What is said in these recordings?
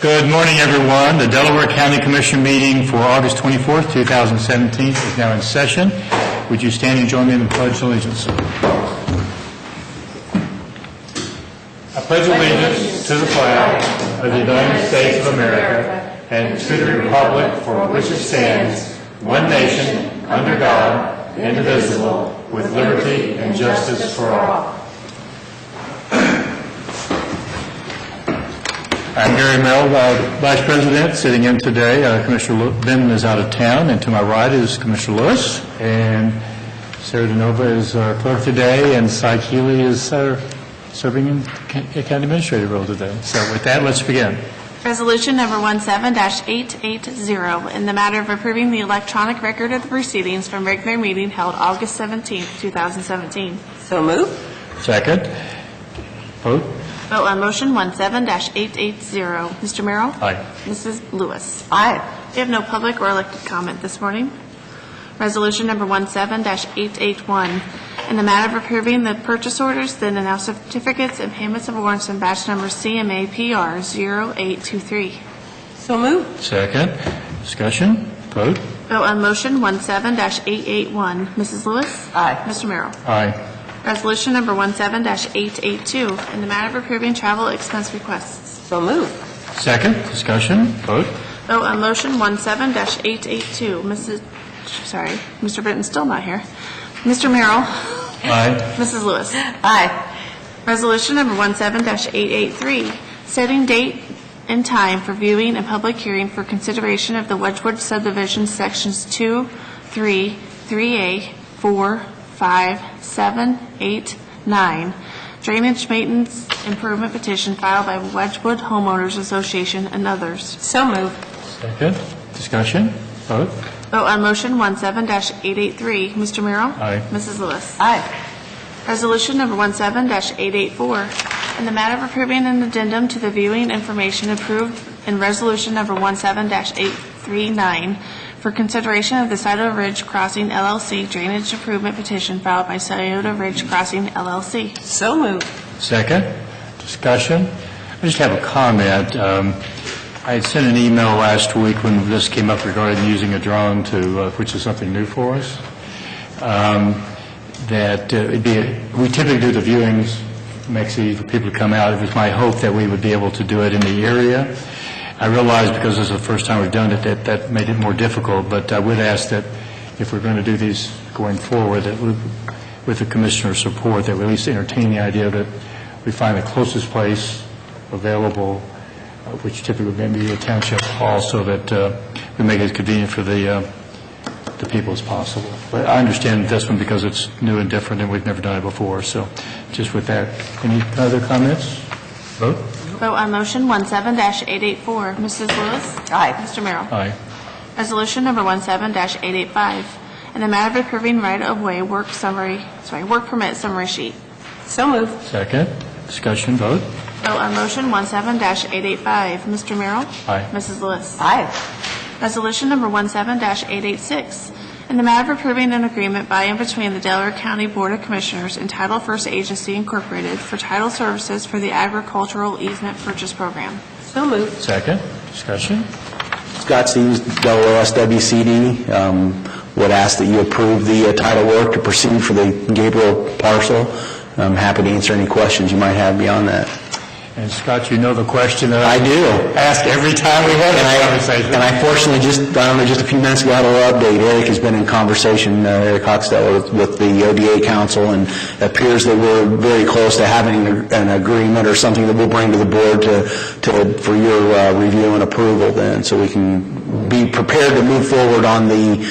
Good morning, everyone. The Delaware County Commission meeting for August 24th, 2017 is now in session. Would you stand and join me in the Pledge of Allegiance? I pledge allegiance to the flag of the United States of America and to the republic for which it stands, one nation, under God, indivisible, with liberty and justice for all. I'm Gary Merrill, Vice President, sitting in today. Commissioner Benton is out of town, and to my right is Commissioner Lewis, and Sarah DeNova is our clerk today, and Cy Keeley is serving in the county administrative role today. So with that, let's begin. Resolution number 17-880, in the matter of approving the electronic record of the proceedings from regular meeting held August 17, 2017. So moved. Second. Vote. Vote on motion 17-880. Mr. Merrill? Aye. Mrs. Lewis? Aye. We have no public or elected comment this morning. Resolution number 17-881, in the matter of approving the purchase orders, then and now certificates and payments of warrants in batch number CMA PR 0823. So moved. Second. Discussion. Vote. Vote on motion 17-881. Mrs. Lewis? Aye. Mr. Merrill? Aye. Resolution number 17-882, in the matter of approving travel expense requests. So moved. Second. Discussion. Vote. Vote on motion 17-882. Mr. Britton's still not here. Mr. Merrill? Aye. Mrs. Lewis? Aye. Resolution number 17-883, setting date and time for viewing and public hearing for consideration of the Wedgewood subdivision sections 2, 3, 3A, 4, 5, 7, 8, 9, drainage maintenance improvement petition filed by Wedgewood Homeowners Association and others. So moved. Second. Discussion. Vote. Vote on motion 17-883. Mr. Merrill? Aye. Mrs. Lewis? Aye. Resolution number 17-884, in the matter of approving an addendum to the viewing information approved in resolution number 17-839 for consideration of the Scioto Ridge Crossing LLC drainage improvement petition filed by Scioto Ridge Crossing LLC. So moved. Second. Discussion. I just have a comment. I had sent an email last week when this came up regarding using a drone to, which is something new for us, that we typically do the viewings, makes it easy for people to come out. It was my hope that we would be able to do it in the area. I realize because this is the first time we've done it that made it more difficult, but I would ask that if we're going to do these going forward, that with the commissioner's support, that we at least entertain the idea that we find the closest place available, which typically would be a township hall, so that we make it convenient for the people as possible. But I understand this one because it's new and different and we've never done it before. So just with that, any other comments? Vote. Vote on motion 17-884. Mrs. Lewis? Aye. Mr. Merrill? Aye. Resolution number 17-885, in the matter of approving right-of-way work permit summary sheet. So moved. Second. Discussion. Vote. Vote on motion 17-885. Mr. Merrill? Aye. Mrs. Lewis? Aye. Resolution number 17-886, in the matter of approving an agreement by and between the Delaware County Board of Commissioners and Title First Agency Incorporated for title services for the agricultural easement purchase program. So moved. Second. Discussion. Scott Stevens, Delaware SWCD, would ask that you approve the title work to proceed for the Gabriel parcel. I'm happy to answer any questions you might have beyond that. And Scott, you know the question that I do. ask every time we have a conversation. And I fortunately just a few minutes ago had a little update. Eric has been in conversation, Eric Hochstetter, with the ODA Council, and it appears that we're very close to having an agreement or something that we'll bring to the board for your review and approval then, so we can be prepared to move forward on the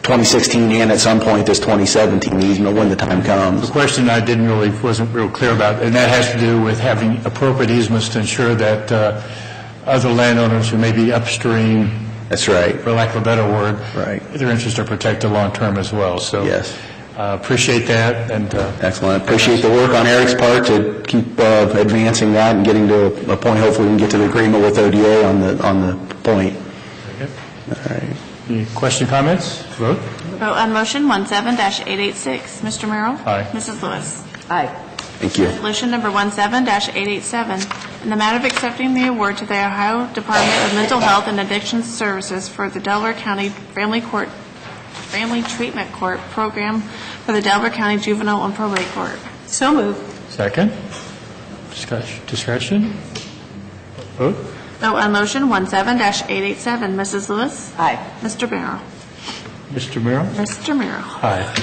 2016 and at some point this 2017 easement when the time comes. The question I wasn't real clear about, and that has to do with having appropriate easements to ensure that other landowners who may be upstream, That's right. for lack of a better word, Right. their interests are protected long term as well. So Yes. Appreciate that. And Excellent. Appreciate the work on Eric's part to keep advancing that and getting to a point. Hopefully we can get to the agreement with ODA on the point. Okay. All right. Any question, comments? Vote. Vote on motion 17-886. Mr. Merrill? Aye. Mrs. Lewis? Aye. Thank you. Resolution number 17-887, in the matter of accepting the award to the Ohio Department of Mental Health and Addiction Services for the Delaware County Family Treatment Court Program for the Delaware County Juvenile and Probate Court. So moved. Second. Discussion? Vote? Vote on motion 17-887. Mrs. Lewis? Aye. Mr. Merrill? Mr. Merrill? Mr. Merrill. Aye.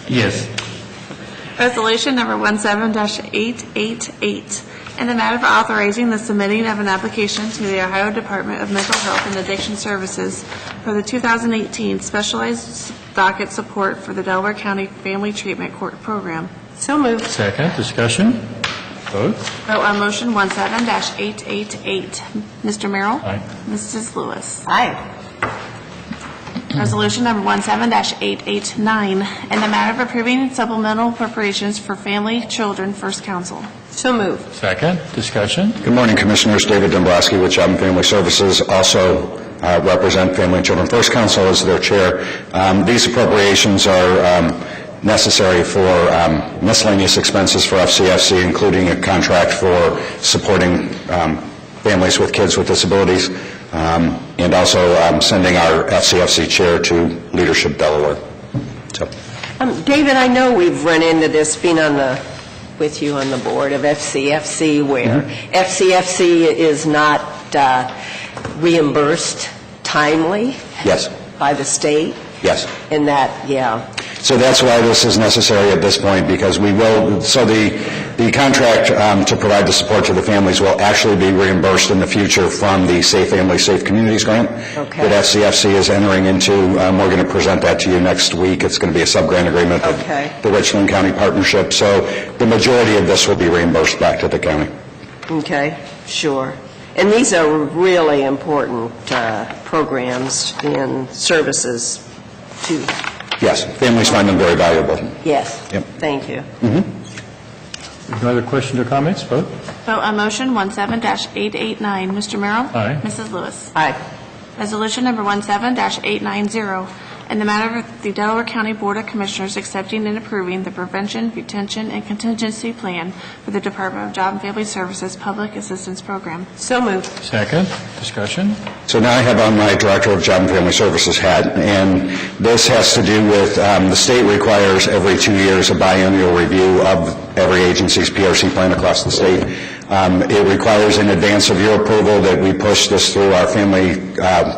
Yes. Resolution number 17-888, in the matter of authorizing the submitting of an application to the Ohio Department of Mental Health and Addiction Services for the 2018 Specialized Docket Support for the Delaware County Family Treatment Court Program. So moved. Second. Discussion? Vote? Vote on motion 17-888. Mr. Merrill? Aye. Mrs. Lewis? Aye. Resolution number 17-889, in the matter of approving supplemental appropriations for Family Children First Council. So moved. Second. Discussion? Good morning, Commissioners. David Dombrowski with Job and Family Services. Also represent Family and Children First Council as their chair. These appropriations are necessary for miscellaneous expenses for FCFC, including a contract for supporting families with kids with disabilities, and also sending our FCFC chair to Leadership Delaware. So, David, I know we've run into this being with you on the board of FCFC, where FCFC is not reimbursed timely yes, by the state, yes. and that, yeah. So that's why this is necessary at this point, because we will, so the contract to provide the support to the families will actually be reimbursed in the future from the Safe Families, Safe Communities grant Okay. that FCFC is entering into. We're going to present that to you next week. It's going to be a sub-grant agreement with Okay. the Richland County Partnership. So the majority of this will be reimbursed back to the county. Okay, sure. And these are really important programs and services, too. Yes, families find them very valuable. Yes. Yep. Thank you. No other questions or comments? Vote? Vote on motion 17-889. Mr. Merrill? Aye. Mrs. Lewis? Aye. Resolution number 17-890, in the matter of the Delaware County Board of Commissioners accepting and approving the Prevention, Retention, and Contingency Plan for the Department of Job and Family Services Public Assistance Program. So moved. Second. Discussion? So now I have on my Director of Job and Family Services hat, and this has to do with, the state requires every 2 years a biannual review of every agency's PRC plan across the state. It requires in advance of your approval that we push this through our Family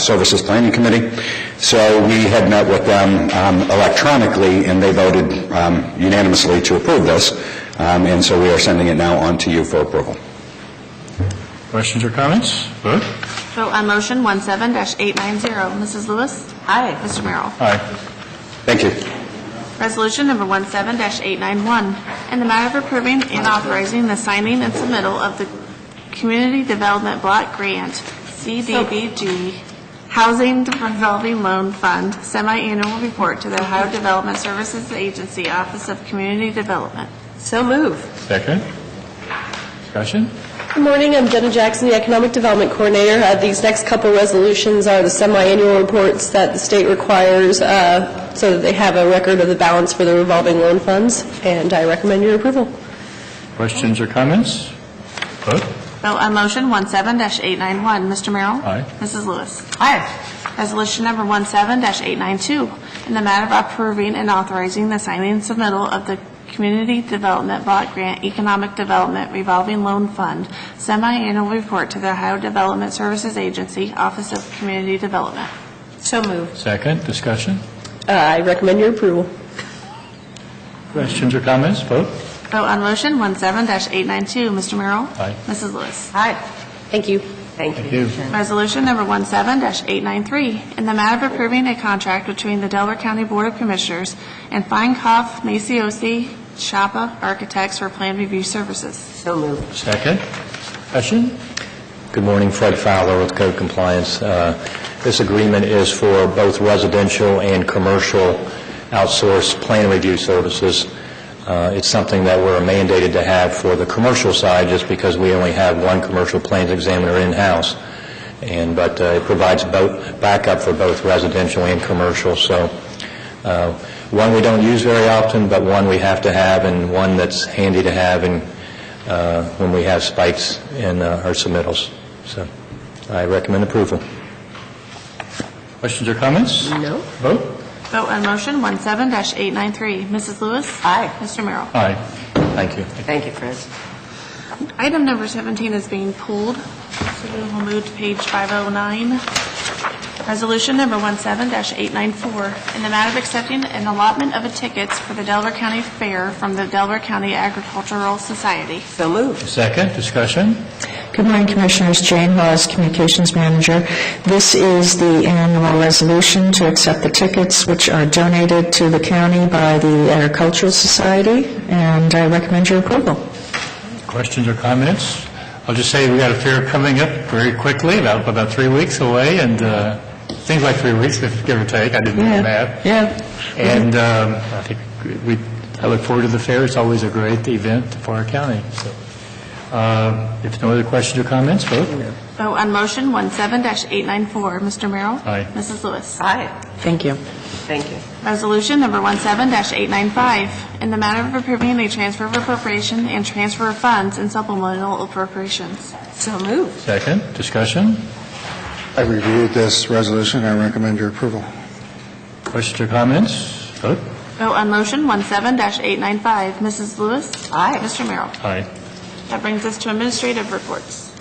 Services Planning Committee. So we had met with them electronically, and they voted unanimously to approve this, and so we are sending it now on to you for approval. Questions or comments? Vote? Vote on motion 17-890. Mrs. Lewis? Aye. Mr. Merrill? Aye. Thank you. Resolution number 17-891, in the matter of approving and authorizing the signing and submittal of the Community Development Block Grant, CDBG, Housing Revolving Loan Fund, semi-annual report to the Ohio Development Services Agency, Office of Community Development. So moved. Second. Discussion? Good morning. I'm Jenna Jackson, the Economic Development Coordinator. These next couple resolutions are the semi-annual reports that the state requires so that they have a record of the balance for the revolving loan funds, and I recommend your approval. Questions or comments? Vote? Vote on motion 17-891. Mr. Merrill? Aye. Mrs. Lewis? Aye. Resolution number 17-892, in the matter of approving and authorizing the signing and submittal of the Community Development Block Grant Economic Development Revolving Loan Fund, semi-annual report to the Ohio Development Services Agency, Office of Community Development. So moved. Second. Discussion? I recommend your approval. Questions or comments? Vote? Vote on motion 17-892. Mr. Merrill? Aye. Mrs. Lewis? Aye. Thank you. Thank Thank you. you. Resolution number 17-893, in the matter of approving a contract between the Delaware County Board of Commissioners and Feinkopf Maciosi Chapa Architects for Plan Review Services. So moved. Second. Discussion? Good morning, Fred Fowler with Code Compliance. This agreement is for both residential and commercial outsourced plan review services. It's something that we're mandated to have for the commercial side just because we only have one commercial plans examiner in-house. But it provides both backup for both residential and commercial. So one we don't use very often, but one we have to have, and one that's handy to have in when we have spikes in our submittals. So I recommend approval. Questions or comments? No. Vote? Vote on motion 17-893. Mrs. Lewis? Aye. Mr. Merrill? Aye. Thank you. Thank you, Chris. Item number 17 is being pulled, so we will move to page 509. Resolution number 17-894, in the matter of accepting an allotment of tickets for the Delaware County Fair from the Delaware County Agricultural Society. So moved. Second, discussion? Good morning, Commissioners. Jane Hawes, Communications Manager. This is the annual resolution to accept the tickets which are donated to the county by the Agricultural Society, and I recommend your approval. Questions or comments? I'll just say we got a fair coming up very quickly, about 3 weeks away, and seems like 3 weeks, give or take. I didn't do the math. Yeah. And I think I look forward to the fair. It's always a great event for our county. So, if no other questions or comments, vote. Vote on motion 17-894. Mr. Merrill? Aye. Mrs. Lewis? Aye. Thank you. Thank you. Resolution number 17-895, in the matter of approving a transfer of appropriation and transfer of funds and supplemental appropriations. So moved. Second, discussion? I reviewed this resolution. I recommend your approval. Questions or comments? Vote. Vote on motion 17-895. Mrs. Lewis? Aye. Mr. Merrill? Aye. That brings us to administrative reports.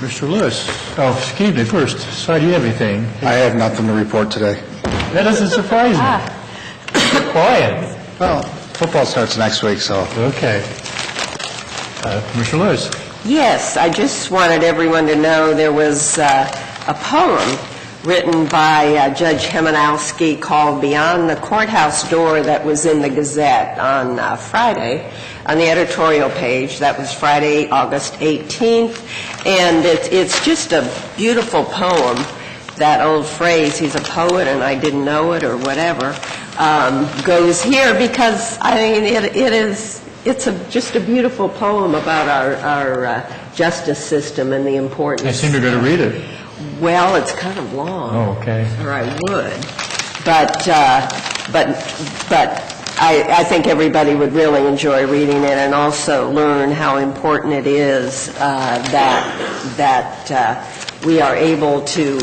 Mr. Lewis? Oh, excuse me, first. Sorry, do you have anything? I have nothing to report today. That doesn't surprise me. Quiet. Well, football starts next week, so Okay. Mr. Lewis? Yes, I just wanted everyone to know there was a poem written by Judge Hemanowski called Beyond the Courthouse Door that was in the Gazette on Friday, on the editorial page. That was Friday, August 18th. And it's just a beautiful poem. That old phrase, he's a poet and I didn't know it or whatever, goes here because, I mean, it's just a beautiful poem about our justice system and the importance. I seem you're going to read it. Well, it's kind of long. Oh, okay. Or I would. But I think everybody would really enjoy reading it and also learn how important it is that we are able to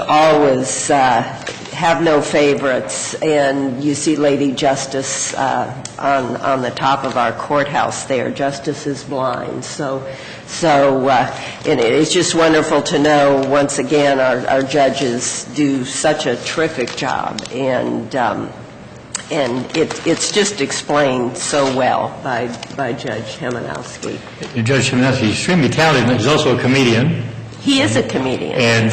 always have no favorites, and you see Lady Justice on the top of our courthouse there. Justice is blind. So and it's just wonderful to know, once again, our judges do such a terrific job, and it's just explained so well by Judge Hemanowski. Judge Chiminowski is extremely talented. He's also a comedian. He is a comedian. And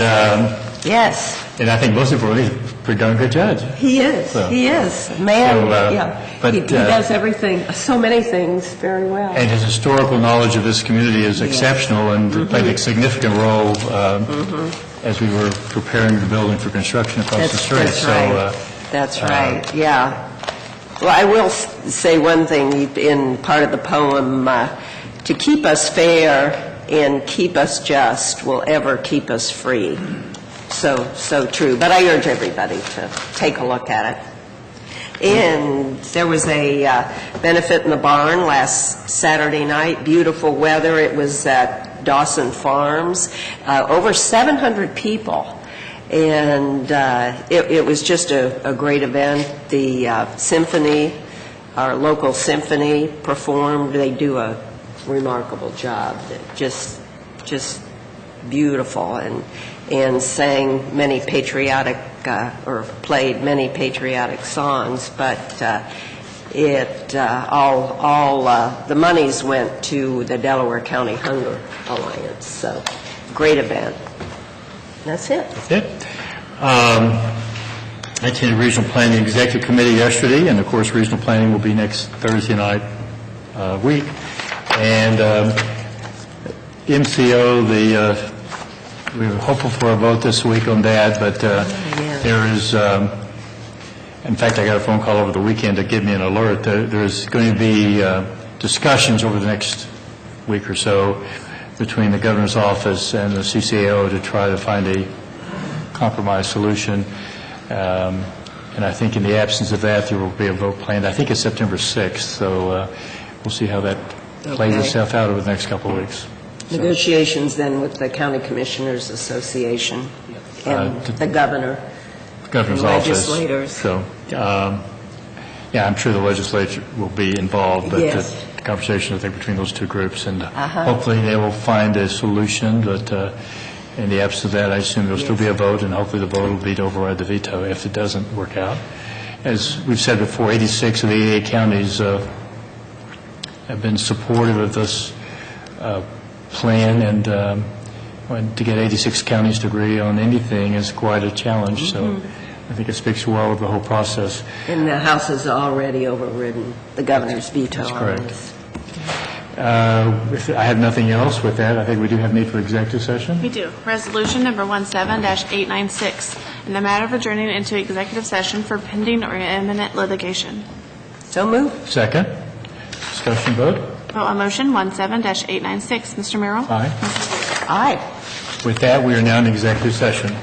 Yes. I think most importantly, he's a pretty darn good judge. He is. So- He is. Man, So, yeah. but, He does everything, so many things very well. And his historical knowledge of this community is exceptional and played a significant role as we were preparing the building for construction across the street. That's right. That's right, yeah. Well, I will say one thing in part of the poem, to keep us fair and keep us just will ever keep us free. So true. But I urge everybody to take a look at it. And there was a benefit in the barn last Saturday night. Beautiful weather. It was at Dawson Farms. Over 700 people. And it was just a great event. The symphony, our local symphony, performed. They do a remarkable job. Just beautiful, and sang many patriotic or played many patriotic songs. But all the monies went to the Delaware County Hunger Alliance. So great event. That's it. That's it. I attended Regional Planning Executive Committee yesterday, and of course, Regional Planning will be next Thursday night week. And MCO, we were hopeful for a vote this week on that, but there is, in fact, I got a phone call over the weekend to give me an alert. There's going to be discussions over the next week or so between the governor's office and the CCAO to try to find a compromise solution. And I think in the absence of that, there will be a vote planned. I think it's September 6th. So we'll see how that plays Okay. itself out over the next couple of weeks. Negotiations then with the County Commissioners Association and the governor. Governor's And office. legislators. So, yeah, I'm sure the legislature will be involved, but Yes. the conversation, I think, between those two groups, and Uh-huh. hopefully they will find a solution, but in the absence of that, I assume there'll still be a vote, and hopefully the vote will be to override the veto if it doesn't work out. As we've said before, 86 of the 88 counties have been supportive of this plan, and to get 86 counties to agree on anything is quite a challenge, so I think it speaks well of the whole process. And the House has already overridden the governor's veto That's on correct. this. If I have nothing else with that, I think we do have need for executive session. We do. Resolution number 17-896, in the matter of adjourning into executive session for pending or imminent litigation. So moved. Second. Discussion vote. Vote on motion 17-896. Mr. Merrill? Aye. Aye. With that, we are now in executive session.